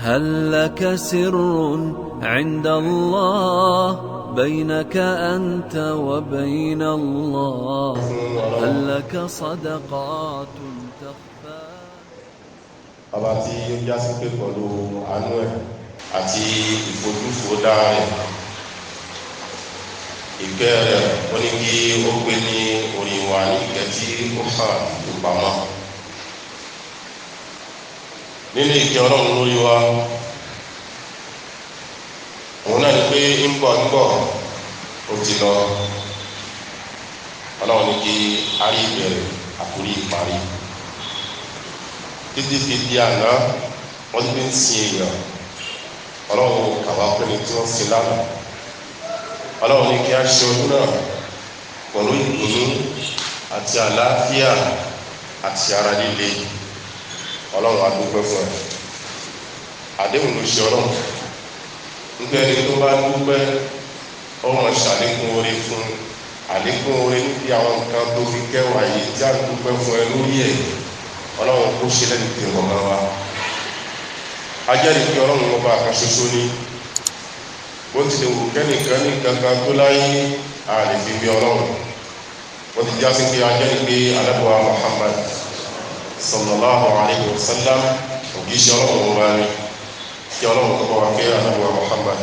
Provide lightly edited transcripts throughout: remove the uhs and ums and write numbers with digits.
هل لك سر عند الله بينك أنت وبين الله هل لك صدقات تخفى. Ọba tí ó já sí pé pẹ̀lú àánú ẹ̀ àti ìfojúfòdá rẹ̀ ìkẹ́ rẹ̀ ó ní kí ó gbé ní orí wa ní ìkẹ́ tí ó hàn tó pamọ́. Nínú ìkẹ́ Ọlọ́run lórí wa òun náà ni pé ń bọ̀ ó ti lọ. Ọlọ́run ní kí a rí ìbẹ̀rẹ̀ àkórí ìparí títí fi di àná wọ́n ti fi ń sin èèyàn. Ọlọ́run kàwá pẹ́ni tí wọ́n sin lánàá. Ọlọ́run ní kí a ṣe ọdún náà pẹ̀lú ìdùnnú àti àlàáfíà àti ara líle. Ọlọ́run a dúpẹ́ fún ẹ. Àdéhùn ló ṣe Ọlọ́run nígbà ẹni tó bá dúpẹ́ ọmọ ṣàlékún oore fún àlékún oore níbi àwọn nǹkan tó fi kẹwàá yìí tí a dúpẹ́ fún ẹ lórí ẹ̀. Ọlọ́run kó ṣe lẹ́nu tí ọmọ wa ajẹ́rìí pé Ọlọ́run ọba kan ṣoṣo ní bó ti lè wù kẹ́nìkan ní kankan tó láyé a lè fi bí Ọlọ́run. Wọ́n ti já sí pé ajẹ́rìí pé Ànábì wa Muhammad sallallahu alayhi wa sallam òjíṣẹ́ Ọlọ́run ọba ni. Kí Ọlọ́run tó bá wà kẹ́ Ànábì wa Muhammad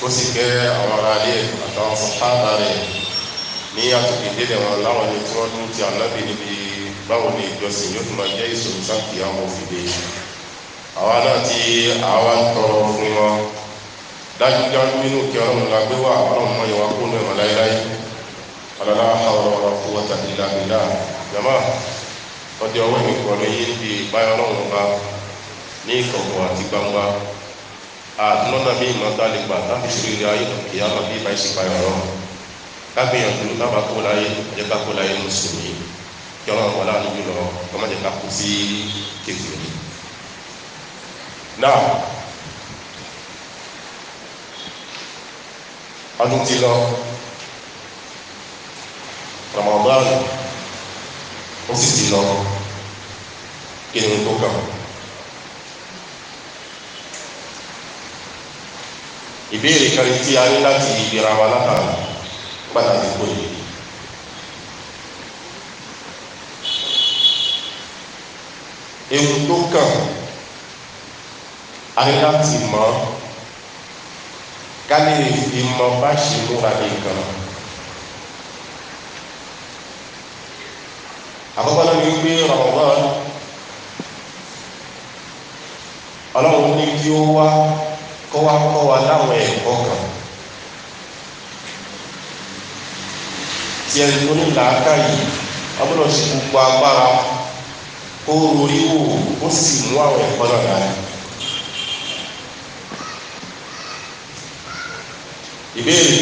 kó sì kẹ́ àwọn ará ilé àtàwọn sàhábà rẹ̀ ní àtòkè délẹ̀ wọn láwọn ẹni tí wọ́n dún ti Ànábì níbi báwo ni ìjọsìn yóò tún máa jẹ́ ìṣòro sáàkì àwọn òfìdè. Àwa náà tí àwa ń tọrọ fún wọn dájúdájú nínú kí Ọlọ́run la gbé wà Ọlọ́run mọ́ ìwà kó náà láíláí. Ọlọ́lá hawla wala quwwata illa billah. Jàmá ọdẹ ọwọ́ ìmìkọ̀ ní yí níbi ìbáyọ̀ Ọlọ́run ọba ní ìkọ̀kọ̀ àti gbangba. Àdúnọ́nà bí ìmọ̀ta lè gbà láti ṣe rí ayé kìí àmà bí ìbá ìṣèpáyọ̀ Ọlọ́run. Kágbìyànjú tábà kó láyé jẹ́ ká kó láyé mùsùlùmí. Kí Ọlọ́run wọlé àníjú lọ ọmọ jẹ́ ká kú sí kékeré. Náà ọdún ti lọ, Ramadan ó sì ti lọ, kí ni tó kàn? Ìbéèrè kan tí a ní láti ìgbéra wa látara pàtàkì kò yìí. Ewu tó kàn a ní láti mọ̀ ká lè fi mọ bá ṣe múra nìkan. Àkọ́kọ́ náà ni wípé Ramadan Ọlọ́run ní kí ó wá kọ́ wa láwọn ẹ̀kọ́ kan tí ẹni tó ní làákàyè ọgbọ́dọ̀ ṣe gbogbo agbára kó orí wò ó sì mú àwọn ẹ̀kọ́ náà dání. Ìbéèrè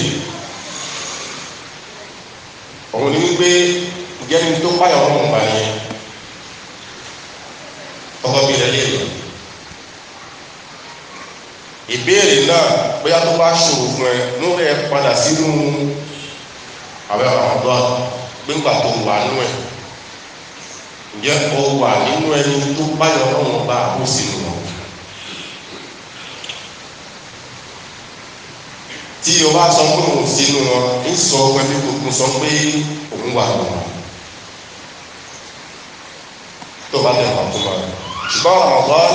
òun ni wípé ìjẹ́ni tó páyà Ọlọ́run ọba ni ọkọ̀ bí lẹ́lẹ́ rẹ̀. Ìbéèrè náà bóyá tó bá ṣòro fún ẹ mú rẹ̀ padà sínú àwẹ̀ Ramadan gbígbà tó wà nínú ẹ̀. Ǹjẹ́ o wà nínú ẹni tó páyà Ọlọ́run ọba àbó sínú wọn? Tí o bá sọ pé òun sínú wọn ń sọ pẹ̀lú gbogbo sọ pé òun wà lọ́wọ́ tó bá tẹ̀ wà tó máa rẹ̀. Ṣùgbọ́n Ramadan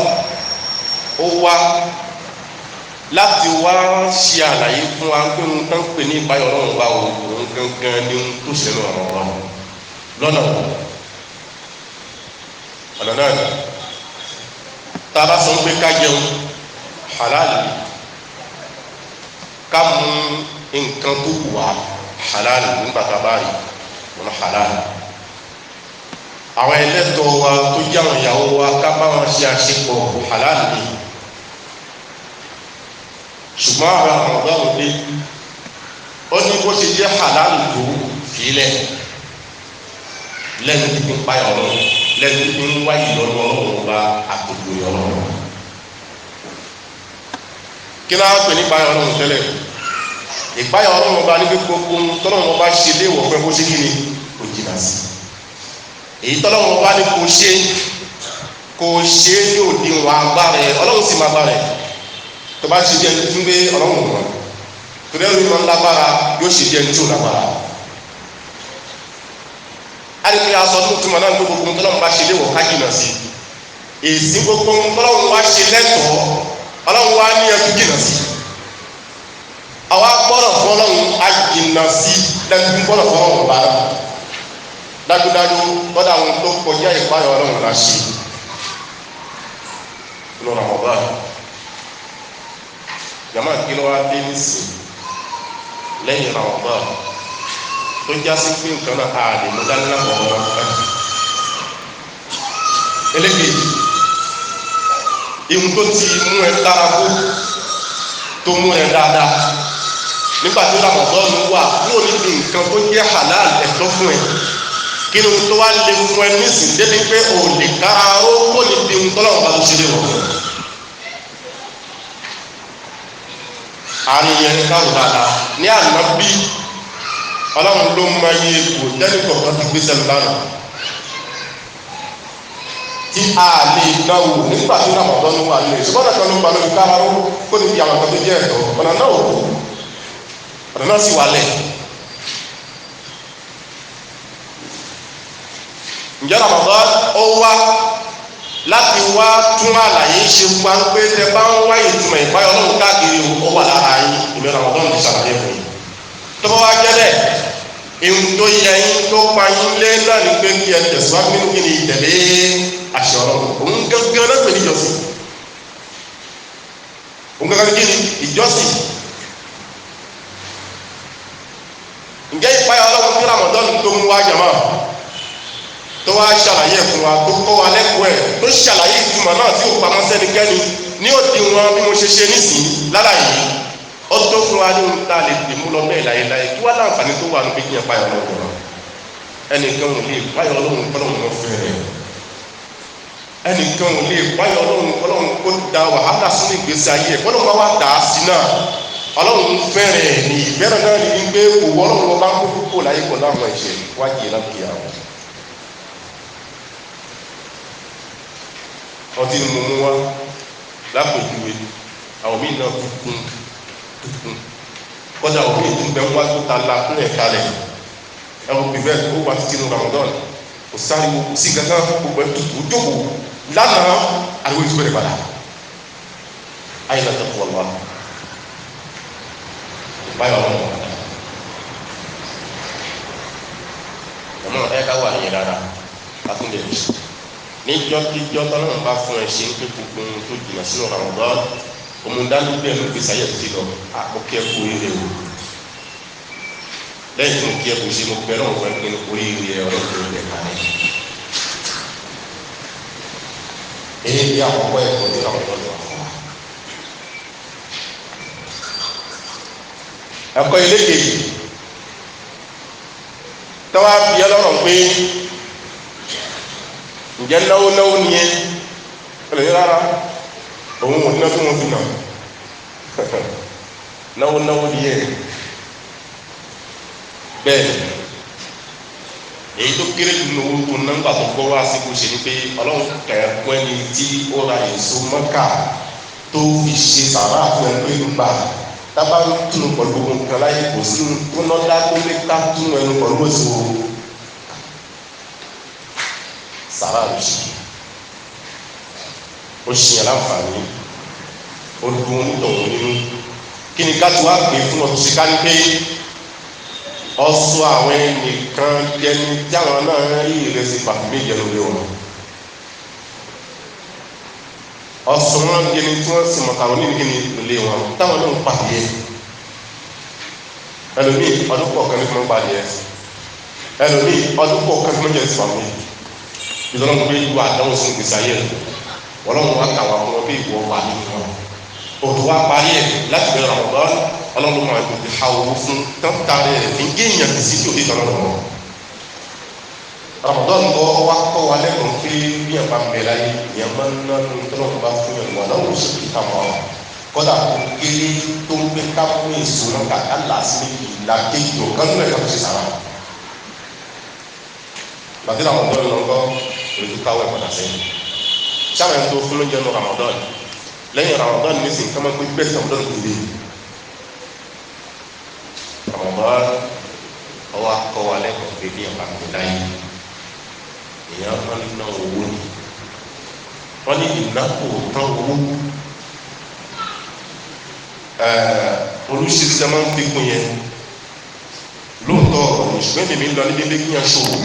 ó wá láti wá ṣe àlàyé fún wa pé ohun tó ń pè ní ìbáyọ̀ Ọlọ́run bá òun gangan ní ohun tó ṣe Ramadan lọ́nà ọ̀nà náà ni tá a bá sọ pé ká jẹun halal ká mú nǹkan tó wà halal nígbà tá a bá rí wọn halal. Àwọn ẹlẹ́tọ̀ wa tó jẹ́ àwọn ìyàwó wa ká bá wọn ṣe àṣepọ̀ halal ni. Ṣùgbọ́n àwọn ọ̀gá òde ó ní bó ṣe jẹ́ halal tó fílẹ̀ lẹ́nu tí ń payọ̀ Ọlọ́run lẹ́nu tí ń wá ìyọ́nú Ọlọ́run bá àtòkò Ọlọ́run. Kí náà pè ní ìpayọ̀ Ọlọ́run tẹ́lẹ̀? Ìpayọ̀ Ọlọ́run bá ní pé gbogbo tọ́lọ́run bá ṣe léèwọ̀ pé kó ṣe kí ni kò jìnnà sí. Èyí tọ́lọ́run bá ní kó ṣe kò ṣe ní òdiwọ̀n agbára ẹ̀ ọlọ́run sì máa gbára ẹ̀ tó bá ṣe díẹ̀ tún gbé ọlọ́run wọn tó dẹ́rù ìmọ̀ ńlágbára yóò ṣe díẹ̀ tí ò lágbára alìpé aṣọ tó túnmọ̀ náà gbogbo ohun tọ́lọ́run bá ṣe léwọ̀ ká jìnà sí èsì gbogbo ohun tọ́lọ́run wá ṣe lẹ́tọ̀ọ́ ọlọ́run wá ní ẹkú jìnà sí àwa gbọ́dọ̀ fún ọlọ́run á jìnà sí lẹ́kú gbọ́dọ̀ fún ọlọ́run bá dájúdájú lọ́dọ̀ àwọn tó kọjá ìpáyọ̀ ọlọ́run la ṣe lọ́nà ọ̀bá jama kí ló wá dé nísìn lẹ́yìn ọ̀bá tó já sí pé nǹkan náà ààrẹ ló dá nílá ọ̀rọ̀ ọ̀rọ̀ eléyìí ihun tó ti mú ẹ dárakó tó mú ẹ dáadáa nígbà tí Ramadan wà kúrò níbi nǹkan tó jẹ́ halal ẹ̀tọ́ fún ẹ kí ni tó wá lè fún ẹ nísìn débi pé ò lè káró kó níbi ohun tọ́lọ́wọ́ bá tó ṣe lè wọ̀ àrùn yẹn kárò dáadáa ní àná bí ọlọ́run ló mọ iye ipò tẹ́lẹ̀ kọ̀ọ̀kan ti gbé sẹ́nu lánàá tí a lè dáwò nígbà tí Ramadan wà nílẹ̀ ṣùgbọ́n náà kan ló gba lórí káró kó níbi àwọn kan tó jẹ́ ẹ̀tọ́ ọ̀nà náà ò kú ọ̀nà náà sì wà lẹ̀ ǹjẹ́ Ramadan ó wá láti wá tún àlàyé ṣe wá ń pé tẹ bá ń wá ìtumọ̀ ìpáyọ̀ ọlọ́run káàkiri ó wà lára yín ìmọ̀ Ramadan ti ṣàlàyé fún yín tó bá wá jẹ́lẹ̀ ihun tó yẹ yín tó pa yín lé náà ní pé kí ẹ tẹ̀síwájú nínú kí ni ìtẹ̀lé àṣẹ ọlọ́run òun gẹ́gẹ́ náà pè ní ìjọsìn òun gẹ́gẹ́ kí ni ìjọsìn ǹjẹ́ ìpáyọ̀ ọlọ́run tí Ramadan tó mú wá jàmá tó wá ṣàlàyé fún wa tó kọ́ wa lẹ́kọ̀ọ́ ẹ̀ tó ṣàlàyé ìtumọ̀ náà tí ò pamọ́ sẹ́nikẹ́ni ní òdi wọn bí mo ṣe ṣe nísìnyí lálàyé ó tó fún wa ní ohun tá a lè dì mú lọ bẹ́ẹ̀ láyéláyé kí wá láǹfààní tó wà níbi kíyàn páyọ̀ ọlọ́run ẹnìkan ò lè páyọ̀ ọlọ́run kọ́lọ́run lọ fẹ́ rẹ̀ ẹnìkan ò lè páyọ̀ ọlọ́run kọ́lọ́run kó da wàhálà sínú ìgbésí ayé ẹ̀ kọ́lọ́run wá dà á sí náà ọlọ́run fẹ́rẹ̀ ní ìbẹ̀rẹ̀ náà ní gbé òwò ọlọ́run wọn bá ń kó púpọ̀ láyé pọ̀ láwọn ẹ̀ṣẹ̀ wájú lápìyà ọtí ni mo mú wá lápòjúwe àwọn míì náà kúkún kọjá àwọn míì tún bẹ wá tó ta la fún ẹ̀ka rẹ̀ ẹ̀wọ̀n bí bẹ́ẹ̀ ó wà títí ní Ramadan kò sáré wo kò sí gángan gbogbo ẹ̀ tutù jókòó lánàá àríwó ìtúbẹ̀ rẹ̀ padà ayé náà tẹ̀ fún wa báyọ̀ wọn padà ọmọ ẹ̀ ká wà nìyẹn dáadáa látúndẹ̀ níjọ́ kíjọ́ tọ́lọ́run bá fún ẹ ṣe ń pé gbogbo ohun tó jìnnà sínú Ramadan òmùdánù bẹ́ẹ̀ ló gbèsè ayé ti lọ àkókè kú eré o lẹ́yìn tó ń kí ẹ kò ṣe mo bẹ̀rẹ̀ òun fẹ́ pinnu orí ìrì ẹ ọlọ́run rẹ̀ kalẹ̀ èyí bí àkọ́kọ́ ẹ̀kọ́ ní Ramadan lọ fún wa. ẹ̀kọ́ ilé kejì tọ́wọ́ bí ọlọ́run pé ǹjẹ́ náwó ni yẹn ẹlẹ́yìn rárá òun ò ná tó wọn fi nà náwó ni yẹn bẹ́ẹ̀ èyí tó kéré jù ní owó tó nọ́mbà tó gbọ́ wá sí kó ṣe ni pé ọlọ́run kẹ̀kọ́ ẹni tí ó ra èso mọ́kà tó fi ṣe sàrà fún ẹni pé gbà tábà ń túnú pẹ̀lú nǹkan láyé kò sí tó lọ́dá tó lé ká túnú ẹnu pẹ̀lú èso sàrà ó ṣìyàn láǹfààní ó dùn onítọ̀hún nínú kí ni ká tí wàá pè fún ọ tó ṣe ká ní pé ọsọ àwọn ẹnìkan jẹni tí àwọn náà rí ìrẹsì pàtó méjì lórí wọn ọsọ wọn jẹni tí wọn sì mọ̀kàrún ní kíni lórí wọn táwọn náà ń pàdé ẹlòmíì ọdún kọ̀ọ̀kan ní kí wọ́n pàdé ẹlòmíì ọdún kọ̀ọ̀kan ní kí wọ́n jẹ́ ìsìnkú ìdọ́nà gbé ìlú àdáwò sí ìgbésí ayé rẹ̀ ọlọ́run wá kàwá fún wọn bí ìwọ wà nínú wọn òtù wá parí ẹ̀ láti bẹ̀rẹ̀ Ramadan ọlọ́run máa tètè ha owó fún tọ́ta rẹ̀ ní géèyàn ti sí tí òde tọ́lọ́ lọ́wọ́ Ramadan kọ́ wá kọ́ wa lẹ́kọ̀ọ́ pé bí ẹ̀ bá bẹ̀rẹ̀ ayé ìyẹn máa ń ná ní tọ́lọ́ bá fún ẹ̀ wọn náà ó sì fi kàmọ́ kọ́dà kó kéré tó ń gbé káfún èso náà kàkà làásì ìlà kéjì ò kánú ẹ̀ kàtó ṣe sàrà bàtí Ramadan lọ́kọ́ ètò káwọ́ ẹ̀ padà sẹ́yìn sáwọn ẹni tó fún lóúnjẹ ní Ramadan lẹ́yìn Ramadan ní sìn kọ́mọ́ pé bẹ́ẹ̀ Ramadan kò dé Ramadan ọwọ́ akọ́wọ́ alẹ́kọ̀ọ́ pé bí ẹ̀ka kò láyé èèyàn máa ń ná owó ni wọ́n ní ìnáwó tán owó olùṣèṣẹ́ máa ń fi kún yẹn lóòótọ́ ọ̀rọ̀ ní ṣùgbọ́n èmi ń lọ níbi pé kí yẹn ṣòwò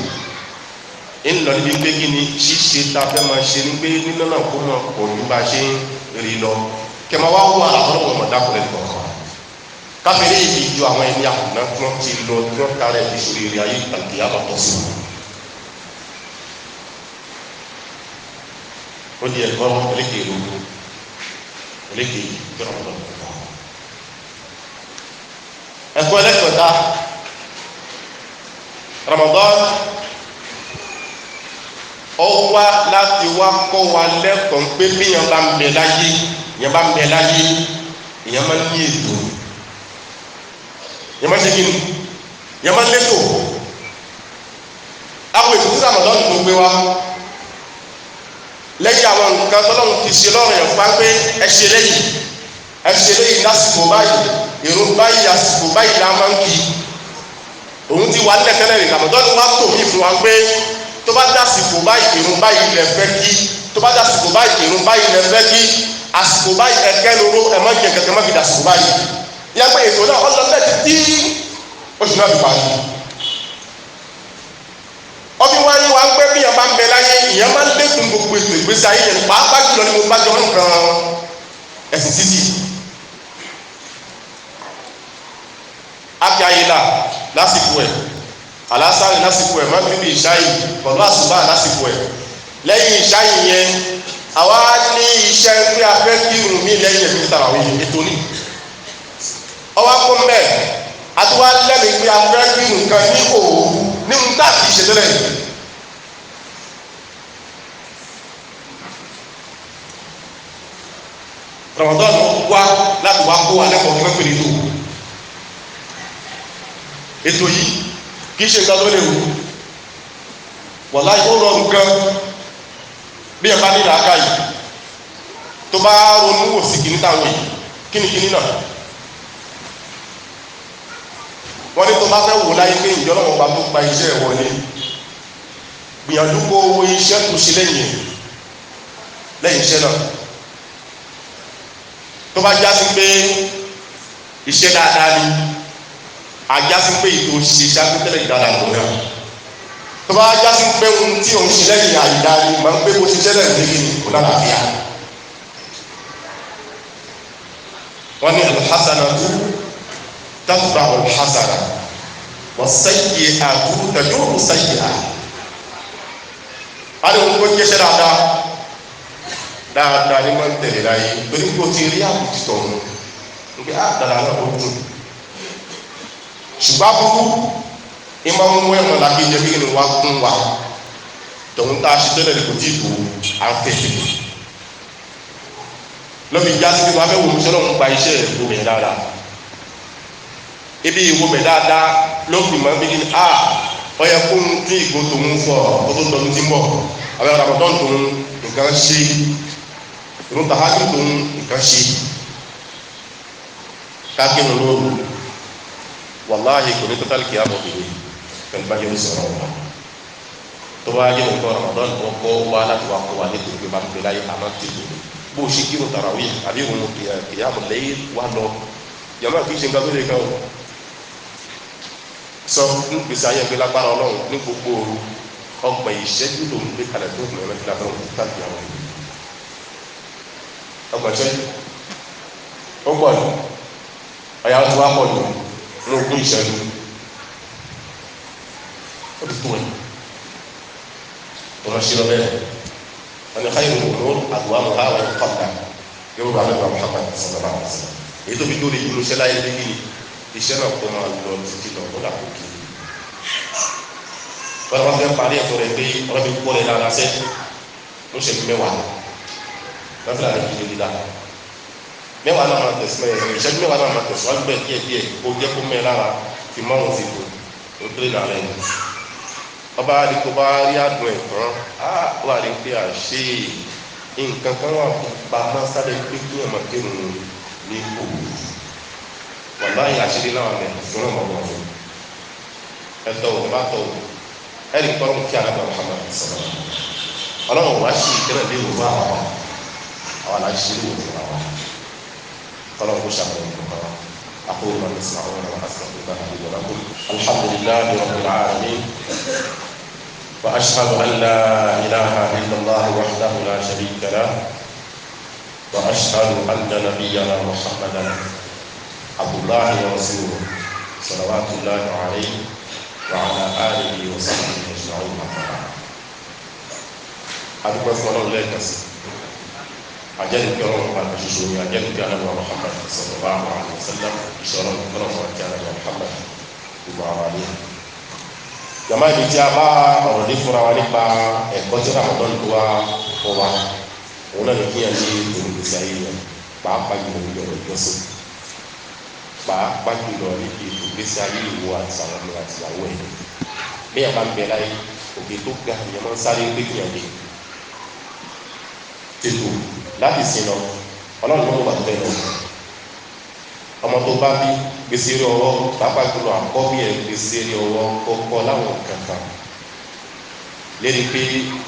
ń lọ níbi pé kí ni ṣíṣe tá a fẹ́ máa ṣe ní pé nínú náà kó máa pọ̀ ní bá a ṣe ń rí lọ kẹmọ wá wọ àlàfọ́nà wọn mọ̀dá kọlẹ̀ nìkan káfíńrẹ́ yìí ju àwọn ẹni àkùnà tí wọ́n ti lọ tí wọ́n kárẹ̀ ìṣòro ìrìn ayé àti àbàtọ̀ sí i. ó di ẹ̀kọ́ ẹlẹ́kẹ̀ẹ́ lóko ẹlẹ́kẹ̀ẹ́ yìí tó rà wọ́n lọ. ẹ̀kọ́ ẹlẹ́kẹ̀ẹ́ta Ramadan ó wá láti wá kọ́ wa lẹ́kọ̀ọ́ pé bí yẹn bá ń bẹ láyé yẹn bá ń bẹ láyé yẹn máa ń ní ètò yẹn máa ń ṣe kí ni yẹn máa ń létò àwọn ètò tí Ramadan tó gbé wa lẹ́yìn àwọn nǹkan tọ́lọ́run ti ṣe lọ́rùn yẹn fún wa pé ẹ ṣe lẹ́yìn lásìkò báyìí èrò báyìí àsìkò báyìí la máa ń kí òun ti wà nílẹ̀ tẹ́lẹ̀ rẹ̀ Ramadan wa tò mí fún wa pé tó bá dásìkò báyìí ìrun báyìí lẹ fẹ́ kí tó bá dásìkò báyìí ìrun báyìí lẹ fẹ́ kí àsìkò báyìí ẹ̀kẹ́ lóró ẹ̀ má jẹ kẹ̀kẹ́ má fi dásìkò báyìí ìyá pé ètò náà ọlọ́lẹ̀ ti tí oṣù náà fi parí ọdún wáyé wa ń pẹ́ bí yẹn bá ń bẹ láyé ìyẹn máa ń lékun gbogbo ètò ìgbésí ayé yẹn pàápàá jùlọ ni mo bá jọ nǹkan ẹ̀sìn títì akíayéla lásìkò ẹ̀ alásàrì lásìkò ẹ̀ máa ń bíbí ìṣáyì pẹ̀lú àsùbá lásìkò ẹ̀ lẹ́yìn ìṣáyì yẹn àwa ní iṣẹ́ pé a fẹ́ kírun mí lẹ́yìn ẹ̀mí tàràwí ètò ní ọwọ́ kó ń bẹ̀ àtiwá lẹ́mìí pé a fẹ́ kírun kan ní òwú ní ń tà kì í ṣe tẹ́lẹ̀ Ramadan wá láti wá kó alẹ́kọ̀ọ́ fún ẹgbẹ̀rẹ̀ ètò yìí kì í ṣe nǹkan tó lè wù wàláhì ó rọrùn gan bí ẹ bá ní làákà yìí tó bá ronú wò sí kìíní táwọn yìí kínníkínní náà wọ́n ní tó bá fẹ́ wò láyé pé ìjọ náà wọ́n bá tó gba iṣẹ́ ẹ̀ wọlé gbìyànjú kó owó iṣẹ́ tó ṣe lẹ́yìn iṣẹ́ náà tó bá já sí pé iṣẹ́ dáadáa ni ajásí pé ìtò ṣe ṣàgbétẹ́lẹ̀ ìdára ló náà tó bá ajásí pé ohun tí òun ṣe lẹ́yìn àìdá ni máa ń pé bó ṣe ṣẹlẹ̀ níbi ní kò lálàáfíà wọ́n ní alhassanatu tatba'u alhassana was-sayyi'atu tajubu sayyi'a a lè wọ́n kó jẹ́ṣẹ́ dáadáa ní máa ń tẹ̀lé láyé torí kó ti rí àbùtì tọ̀hún nígbà dáadáa náà ó dùn ṣùgbọ́n àbúrú ìmọ̀ ń mú ẹ̀mọ̀ láti jẹ́ bí wá kún wa tòun tá a ṣe tẹ́lẹ̀ ní kò tí ì tó àfẹ́fẹ́ lọ́bi já sí pé wọ́n á fẹ́ wo omi sọ́dọ̀ ń gba iṣẹ́ ìwò bẹ̀ dáadáa ibi ìwò bẹ̀ dáadáa ló fi mọ́ bí ní a ọyẹ kó ń tún ìgò tòun fọ kó tó dọ̀tún tí ń bọ̀ àwọn ọ̀rọ̀ àbọ̀tán tòun nǹkan ṣe ìrún tàhájú tòun nǹkan ṣe káàkiri lóru wàláhì kò ní tó tálkì àbọ̀bìnrin pẹ̀lú bá yẹn sọ̀rọ̀ wọn tó bá yẹ nǹkan Ramadan wọn kọ́ wá láti wá kọ́ wá ní tòun pé bá ń pè láyé àmọ́ tètè bó ṣe kírun tàràwí àbí òun kìyàmù lẹ́yìn wá lọ yàrá kì í ṣe nǹkan tó lè kàn ó sọ ní gbèsè ayé ẹgbẹ́ lágbára Ọlọ́run ní gbogbo ọgbà ìṣẹ́jú lòún gbé kalẹ̀ tó kùnà ẹ̀mẹ́tì lábẹ́rẹ́ òun tálkì àwọn ọgbà ìṣẹ́jú ó pọ̀ ní ọ̀yà tó wá pọ̀ ní ogún ìṣẹ́jú ó ti tó ẹ̀ tó lọ sí lọ bẹ́ẹ̀ wọ́n ní káyọ̀ òun àdúrà mọ̀ ha wọ́n kọ́ta yóò rà lẹ́nu Muhammad sallallahu alaihi wasallam èyí tó fi dóòlì yìí ló ṣẹ́ láyé lẹ́yìn ní iṣẹ́ náà kó máa lọ títí lọ kó dà kó kí wọ́n wá fẹ́ parí ẹ̀tọ́ rẹ̀ pé ọ̀rọ̀ mi kọ́ rẹ̀ lára sẹ́ ló ṣe mẹ́wàá lọ́fíà rẹ̀ kì í lè dá mẹ́wàá náà máa tẹ̀sí ìṣẹ́jú mẹ́wàá náà máa tẹ̀sí wọ́n gbẹ̀ díẹ̀ kó jẹ́ kó mẹ́ lára fi mọ́ òun fi kù ó tó lè lára ẹ̀ ọba àdìgbò bá rí àdùn ẹ̀ tán á wà ní pé àṣé nǹkan kan wà pamọ́ sáré pé kí ọmọ kírun ní òwú wàláyé àṣírí náà rẹ̀ fún ọmọ ọmọ ọmọ ẹ̀tọ́ ò bá tọ̀ ẹ̀rí kọ́ kí alábà Muhammad sọ̀rọ̀ ọlọ́run wá sí ìkẹ́rẹ̀ lé òwú àwọn aláṣírí òwú àwọn ọlọ́run kó ṣàkóso ìgbà wa أقول ما تسمعون وأستغفر الله لي ولكم الحمد لله رب العالمين وأشهد أن لا إله إلا الله وحده لا شريك له وأشهد أن نبينا محمدا عبد الله ورسوله صلوات الله عليه وعلى آله وصحبه أجمعين أدعو الله لك أجل كرم على الشيوخ أجل كرم محمد صلى الله عليه وسلم إشارة كرم على محمد وعلى آله jama ibi tí a bá ọ̀rọ̀ dé fúnra wa nípa ẹ̀kọ́ tí Ramadan tó wá fún wa òun náà ní kí ẹ ní ìgbésí ayé rẹ pàápàá jùlọ ní ọ̀rọ̀ ìjọsìn pàápàá jùlọ ní ìgbésí ayé ìwọ àti àwọn ọmọ àti ìyàwó ẹ bí ẹ bá ń bẹ láyé òkè tó ga ìyẹn máa ń sáré pé kí ẹ lè tètò láti sin lọ Ọlọ́run ló mú bàtú bẹ́ẹ̀ lọ ọmọ tó bá bí gbèsè rí ọwọ́ pàápàá jùlọ àkọ́bí ẹ̀ gbèsè rí ọwọ́ kọ́kọ́ láwọn kankan lérí pé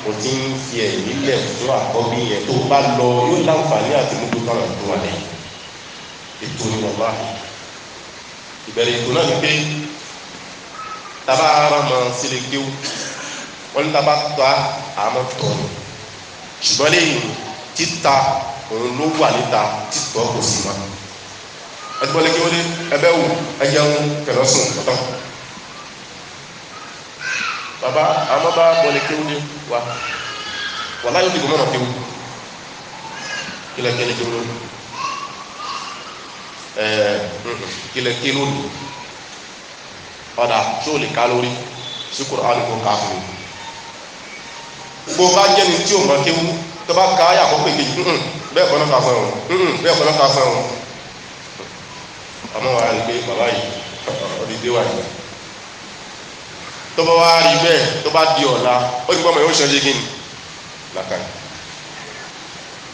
o ti ń fi ẹ̀mí lẹ̀ fún àkọ́bí yẹn tó bá lọ yóò láǹfààní àti mú tó kọ́nà tó wà lẹ́yìn ètò ni wọ́n bá ìbẹ̀rẹ̀ ètò náà ni pé tábà ara máa sílẹ̀ kéwù wọ́n ní tábà tó àmọ́ tọ̀ ni ṣùgbọ́n lẹ́yìn títa òun ló wà níta títọ́ kò sí máa ẹtùbọ̀lẹ̀ kí wọ́n dé ẹbẹ́ wù ẹjẹun kẹlọ́sùn ọ̀tọ̀ bàbá àmọ́ bá bọ̀lẹ̀ kí wọ́n dé wà láyé òdìgbò mọ́nà kí wọ́n kílẹ̀ kí wọ́n kílẹ̀ kí wọ́n ọ̀dà tí ó lè ká lórí sí Kùránì kó ká fún mi gbogbo bá jẹ́ni tí ò mọ́ kí wọ́n tó bá ká yà kọ́kọ́ ìkejì bẹ́ẹ̀ kọ́ náà ká fún ẹ̀wọ̀n bẹ́ẹ̀ kọ́ náà ká fún ẹ̀wọ̀n àmọ́ wà á rí pé bàbá yìí ọdí dé wà yìí tó bá wá rí bẹ́ẹ̀ tó bá di ọ̀la ó ti gbọ́ mọ̀ yóò ṣe ṣe gíní lákàá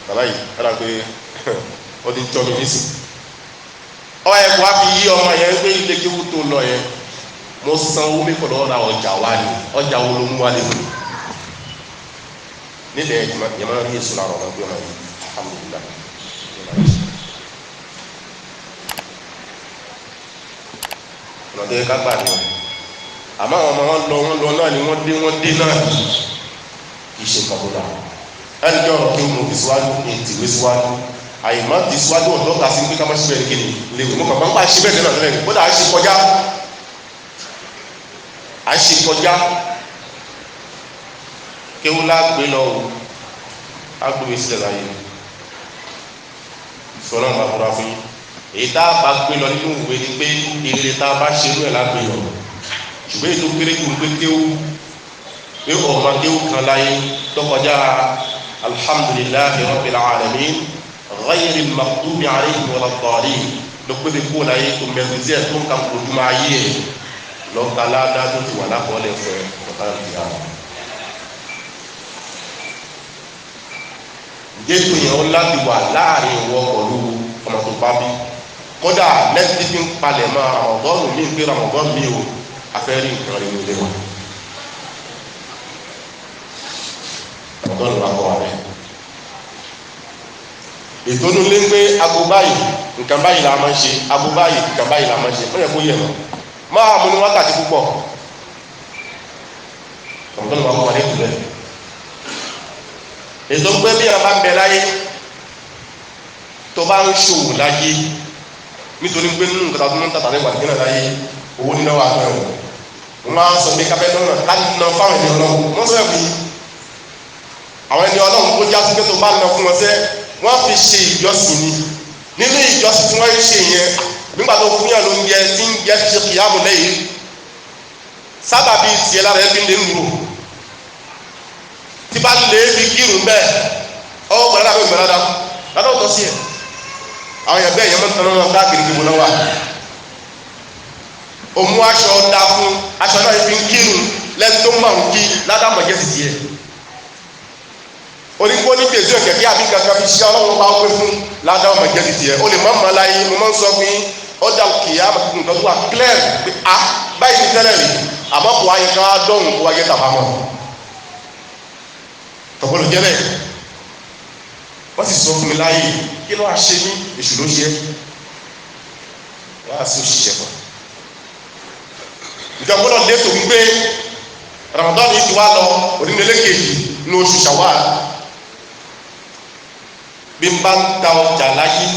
bàbá yìí kára pé ọdí tọ́ mi nísìn ọ ẹ̀kọ́ á fi yí ọmọ yẹn pé ilé kéwú tó lọ yẹn mo san owó mi pẹ̀lú ọ̀rọ̀ ọjà wa ni ọjà wo ló mú wa lé mi nílẹ̀ yẹn máa rí èso lára ọ̀nà bí ọmọ yìí alhamdulillah ọ̀nàdé kápá ni àmọ́ àwọn ọmọ wọn lọ náà ni wọ́n dé náà kì í ṣe kàbọ̀dà ẹni jẹ́ ọ̀rọ̀ kí mo fi síwájú ní ìtìwé síwájú àyèmọ́ ti síwájú ọ̀dọ́ kà sí pé ká má ṣe bẹ́ẹ̀ kí ni lèwe mo kàn máa ń pa ṣe bẹ́ẹ̀ náà tẹ́lẹ̀ kódà à ń ṣe kọjá kéwú lágbé lọ o agbóye sílẹ̀ láyé ìfọ̀nà máa múra fún yín èyí tá a bá gbé lọ nínú ìwé ni pé ìrere tá a bá ṣe lóyè lágbé lọ ṣùgbọ́n èyí tó kéré kí n gbé kéwú pé ọmọ kéwú kan láyé tó kọjá alhamdulillahi rabbil alamin ghayril maghdubi alayhim waladdallin ló pé bí kó láyé tó mẹ́tìsí ẹ̀ tó ń ka ojúmọ́ ayé ẹ̀ lọ́ka ládá tó ti wà lápọ̀ọ́lẹ̀ fẹ́ ọ̀tá ìdíyà. Jésù yẹn ó láti wà láàrin ìwọ pẹ̀lú ọmọ tó bá bí kódà lẹ́tí fi ń palẹ̀ mọ́ Ramadan mi ń gbé Ramadan mi o afẹ́rí nǹkan rẹ̀ ló lé wa Ramadan ló wà kọ́ wa rẹ̀ ètò inú lé ń gbé aago báyìí nǹkan báyìí la máa ń ṣe aago báyìí nǹkan báyìí la máa ń ṣe ó yẹ kó yẹ mọ́ máa mú ní wákàtí púpọ̀ Ramadan ló wà kọ́ wa rẹ̀ kúlẹ̀ ètò gbé bí ara bá ń bẹ láyé tó bá ń ṣòwò láyé nítorí pé nínú nǹkan tó ń tàtà nígbà tí náà láyé owó níná wà fẹ́ wọn wọn máa ń sọ pé káfẹ́ náà ká ná fáwọn ènìyàn ọlọ́run wọ́n sọ ẹ̀kú àwọn ènìyàn ọlọ́run tó já sí pé tó bá ná fún wọn sẹ́ wọ́n fi ṣe ìjọsìn ni nínú ìjọsìn tí wọ́n ń ṣe yẹn nígbà tó fún yàn ló ń jẹ tí ń jẹ ṣe kìyàmù lẹ́yìn sábàbí tiẹ̀ lára ẹbí lè ń wò tí bá lè fi kírun bẹ́ẹ̀ ọwọ́ gbọ́dọ̀ àbí gbọ́dọ̀ dáadáa ọ̀tọ̀ sí ẹ̀ àwọn yẹn bẹ́ẹ̀ yẹn máa ń tọ́nà náà káàkiri gbogbo náà wà òmu aṣọ dá fún aṣọ náà fi ń kírun lẹ́nu tó ń bá òun kí ládàmọ̀ jẹ́ sì tiẹ̀ onígbó ní gbèsè kẹ̀kẹ́ àbí kankan fi ṣe ọlọ́run bá wé fún ládàá ọmọ ìjẹ́ títì ẹ̀ o lè má mọ́ láyé mo máa ń sọ fún yín ọjà kìí àmọ́ tuntun nǹkan tó wà clear pé a báyìí ti tẹ́lẹ̀ rí àmọ́ kò wáyé ká dọ́hùn kó wáyé tàbá mọ́ tọ́gbọ́n ló jẹ́ bẹ́ẹ̀ wọ́n sì sọ fún mi láyé kí ló wá ṣe ní èṣù ló ṣe wọ́n á sí òṣìṣẹ́ kan ìjọba náà dé tó wípé Ramadan yìí ti wá lọ onílẹ̀kejì ní oṣù Ṣawwal bí n bá ń ta ọjà láyé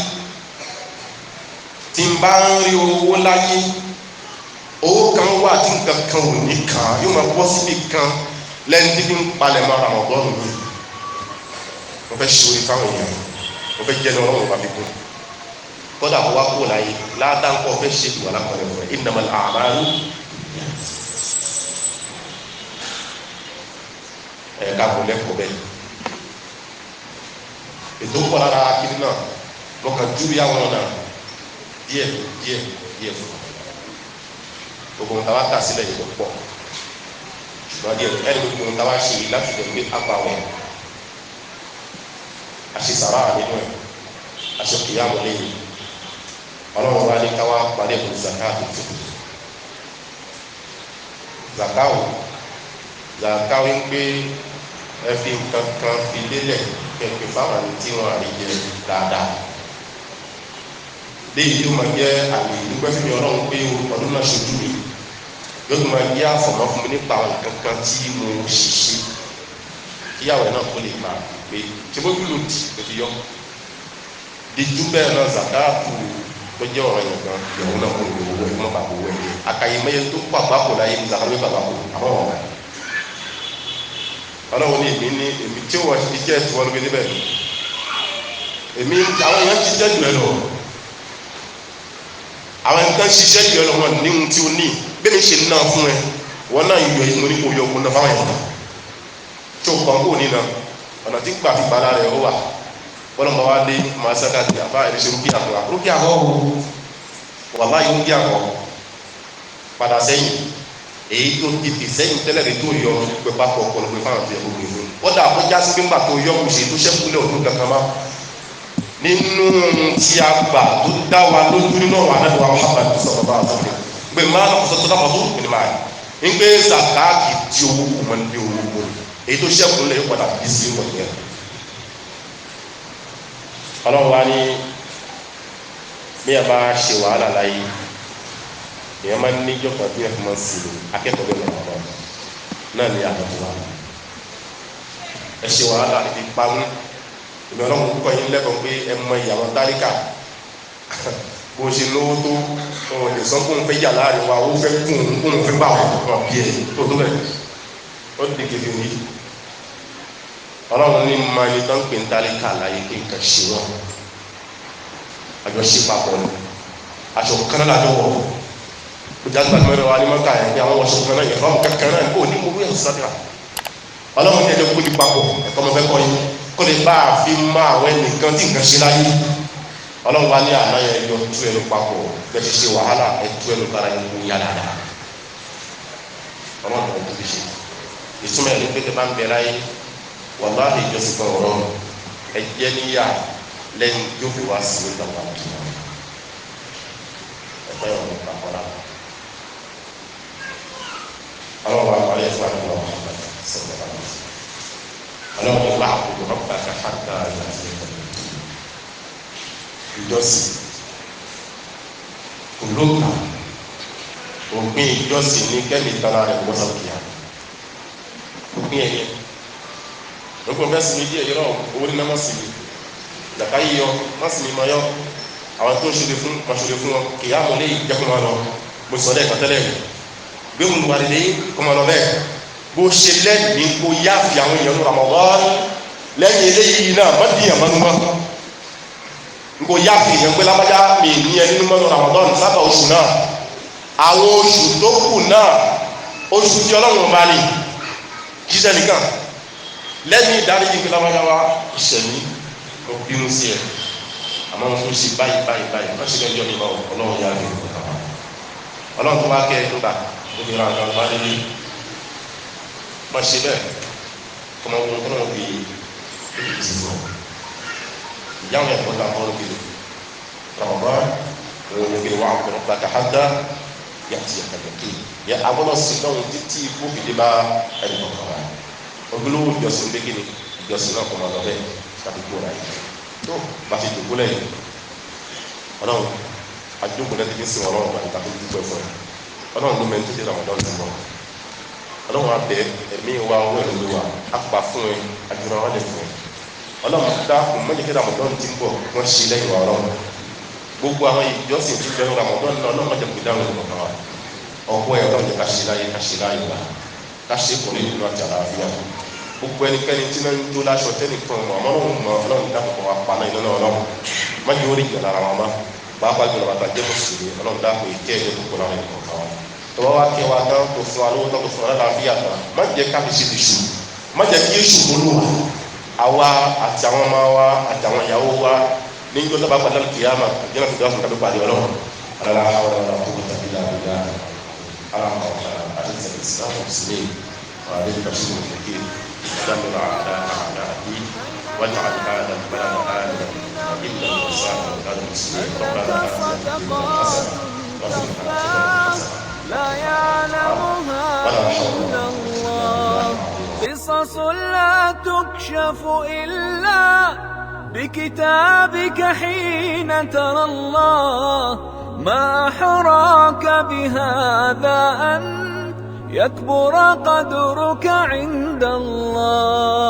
tí n bá ń rí owó láyé owó kan wà tí nǹkan kan ò ní kàn yóò máa bọ́ síbi kan lẹ́yìn tí bí ń palẹ̀ mọ́ Ramadan mi mo fẹ́ ṣe orí fáwọn èèyàn mo fẹ́ jẹ́ ní ọlọ́run bá fi kún kódà kó wá kúrò láyé ládàá fẹ́ ṣe ìwà lápẹ̀rẹ̀ fún ẹ innamal a'malu ẹ̀ka kò lẹ́kọ̀ọ́ bẹ́ẹ̀ ètò ń pọ̀ lára kiri náà wọ́n kàn dúró yà wọ́n náà díẹ̀ fún gbogbo nǹkan wá tà sílẹ̀ yìí ló pọ̀ ṣùgbọ́n díẹ̀ ẹni gbogbo nǹkan wá ṣe láti lè gbé apá wọn àṣìṣàrà nínú ẹ̀ àṣekìyàwó lẹ́yìn ọlọ́run wá ní káwá parí ẹ̀kọ́ zakato tó zakawo ń gbé ẹbí nǹkan kan fi lélẹ̀ kẹ̀kẹ́ fáwọn àmì tí wọ́n àrí jẹ dáadáa léyìí tó máa jẹ́ àmì ìdúpẹ́ fún mi ọlọ́run pé ọdún náà ṣojú mi yóò tó máa jẹ́ àfọ̀mọ́ fún mi nípa àwọn nǹkan kan tí mo ṣiṣẹ́ kíyàwó náà kó lè máa pé ṣé bó dúró tì kò fi yọ dídú bẹ́ẹ̀ náà zakato tó jẹ́ ọ̀rọ̀ yẹn gan ìyàwó náà kó lè wọ owó ẹ̀fọ́ bàbá owó ẹ̀ àkàyè mẹ́yẹ tó pàgbákò láyé ní zakato bàbá kò àwọn ọ̀rọ̀ ọlọ́run ní èmi tí wọ́n ti jẹ́ tí wọ́n lóbi níbẹ̀ èmi àwọn èèyàn ti jẹ́ jù ẹ lọ àwọn nǹkan ṣiṣẹ́ jù ẹ lọ wọn ní ohun tí o ní bẹ́ẹ̀ ni ṣe ná fún ẹ wọn náà yọ ìmọ̀ ní kò yọ ọkùnrin náà fáwọn èèyàn tí o kàn kó ní náà ọ̀nà tí gbà fi gbàlá rẹ̀ ó wà wọ́n lọ́mọ wá dé máa ṣáká ti àbá ẹni ṣe rúkìá kan rúkìá kọ́ wàláhì rúkìá kọ́ padà sẹ́yìn èyí tó ti fi sẹ́yìn tẹ́lẹ̀ rẹ̀ tó yọ pé pápọ̀ ọ̀pọ̀lọpọ̀ fáwọn àti ẹ̀kọ́ gbogbo wọ́n dà fún jásí pé ńgbà tó yọ kò ṣe tó ṣẹ́kù lé ọdún kankan má nínú tí a gbà tó dá wa lójú nínú ọ̀rọ̀ anábì wa Muhammad sọ̀rọ̀ bá a tó fẹ́ pé máa lọ sọ́tọ́ dábàá tó kìnnì máa ń gbé zakati di owó kò mọ́ ní owó kò èyí tó ṣẹ́kù lé padà bí sí wọn yẹn ọlọ́run wa ní bí ẹ bá ṣe wàhálà láyé èèyàn máa ń níjọ́ kan bí ẹ fi máa ń sinmi akẹ́kọ̀ọ́ bẹ́ẹ̀ lọ́wọ́ náà ní àtọ̀tọ̀ wa ẹ ṣe wàhálà ìdí pamọ́ ìmọ̀ ọlọ́run kọ́ yín lẹ́kọ̀ọ́ pé ẹ mọ ìyàwó táríkà bó ṣe lówó tó ọ̀ lè sọ fún un fẹ́ yà láàrin wa ó fẹ́ kún un fẹ́ bá wọn bí ẹ tó tó bẹ̀ ó di kejì ní ọlọ́run ní máa ní tán pé ń táríkà láyé kí nǹkan ṣe wọn àjọṣe papọ̀ ni aṣọ kan náà lájọ wọ̀ ìjàgbá mẹ́rin wa ní mọ́ká yẹn bí àwọn ọ̀ṣọ́ kan náà yẹn fáwọn kankan náà kó ní gbogbo yẹn sọ́dọ̀ ọlọ́run tẹ́lẹ̀ kó ní papọ̀ ẹ̀kọ́ mọ́ fẹ́ kọ́ yín kó lè bá a fi má àwọn ẹnìkan tí nǹkan ṣe láyé ọlọ́run wá ní àná yẹn yọ tú ẹnu papọ̀ bẹ́ẹ̀ ṣe wàhálà ẹ tú ẹnu kára yẹn kó yá dáadáa ọlọ́run tó fi ṣe ìtumọ̀ ẹ̀ ní pé tẹ́ bá ń bẹ láyé wàláhì ìjọsìn kan ọ̀rọ̀ ẹ jẹ́ níyà lẹ́yìn tó fi wá sí ìgbàgbọ́ ẹ̀fẹ́ ọ̀rọ̀ kàkọ́lá ọlọ́run àpàlẹ́ fún àdúrà Muhammad sallallahu alaihi wasallam ọlọ́run wà àkókò rọ́pà kàkàtà ìlànà ìjọsìn kò lóka òpin ìjọsìn ní kẹ́mi tara rẹ̀ lọ́sọ̀ kìá òpin ẹ̀yẹ lókun fẹ́ sinmi díẹ̀ yọrọ owó ní náà sinmi ìdàkà yíyọ má sinmi máa yọ àwọn tó ń ṣe fún ma ṣe fún wọn kìí àmọ́ lé ìjẹ́kùn máa lọ mo sọ lẹ́ẹ̀kan tẹ́lẹ̀ gbé mu wà lé kó máa lọ bẹ́ẹ̀ bó ṣe lẹ́ẹ̀ni kó yá fi àwọn èèyàn ní Ramadan lẹ́yìn eléyìí náà má dìyàn máa ń mọ́ kó yá fi èèyàn pé lábájá mi ní ẹni ní mọ́nú Ramadan sábà oṣù náà àwọn oṣù tó kù náà oṣù tí Ọlọ́run bá ní jíṣẹ́ nìkan lẹ́yìn ìdáríjì pé lábájá wa ìṣẹ̀mí ó bínú sí ẹ̀ àmọ́ wọn tó ṣe báyìí wọ́n ṣe lẹ́jọ́ nípa Ọlọ́run yára ní ìlú kan Ọlọ́run tó bá kẹ́ ẹ tó bá tó fi ra nǹkan bá délé wọ́n ṣe bẹ́ẹ̀ kọ́mọ wọn kọ́ wọn fi yang yang kita mau gitu Ramadan mungkin waktu kita hadda yang siapa yakin ya abono sidon titi ko bi ba ari ko ba ogulu josin begini josin ko ma be tapi ko rai to ba fi ko le ono aju ko da ti sin ono ba ta ko fo ono no men ti Ramadan mo ono wa be mi wa wo lo wa apa fún e ajura wa le fún Ọlọ́run dá kún mo je ke Ramadan ti nbo wọ́n ṣe lẹ́yìn wa Ọlọ́run gbogbo àwọn ìjọsìn tí bẹ̀rẹ̀ Ramadan náà Ọlọ́run jẹ́ kó dáhùn ìmọ̀ kan wa ọ̀pọ̀ ẹ̀ Ọlọ́run jẹ́ ká ṣe láyé gbà ká ṣe kò ní ìlú àti àlàáfíà gbogbo ẹnikẹ́ni tí náà ń tó láṣọ tẹ́nìkan mọ̀ àmọ́ Ọlọ́run dákòókò wa pa náà iná náà Ọlọ́run má jẹ́ orí ìyàrá ara wọn má pàápàá jùlọ bàtà jẹ́ mùsùlùmí Ọlọ́run dákò ìkẹ́ ẹ̀jẹ̀ kókó lára ìkọ̀ kan wa tọwọ́ wa kẹ́ wa tán tó fún wa lówó tán tó fún wa lálàáfíà tán má jẹ́ ká fi ṣe èṣù má jẹ́ kí èṣù kó lù wá àwa àti àwọn ọmọ wa àti àwọn ìyàwó wa ní ìjọ tó bá padà kìyàmà jẹ́nà tó dáhùn tàbí pàdé Ọlọ́run alára àwọn ọ̀rọ̀ tó kọjá bí láàbíyá alára àti ìsẹ̀lẹ̀ ìsìlámù sílẹ̀ ààrẹ ìbáṣẹ́ òkèké dámìnà àdá àdí wájú àdá bàdà àdá ìlú ọ̀sán àdá ìsìlẹ̀ لا يعلمها إلا الله قصص لا تكشف إلا بكتابك حين ترى الله ما أحراك بهذا أن يكبر قدرك عند الله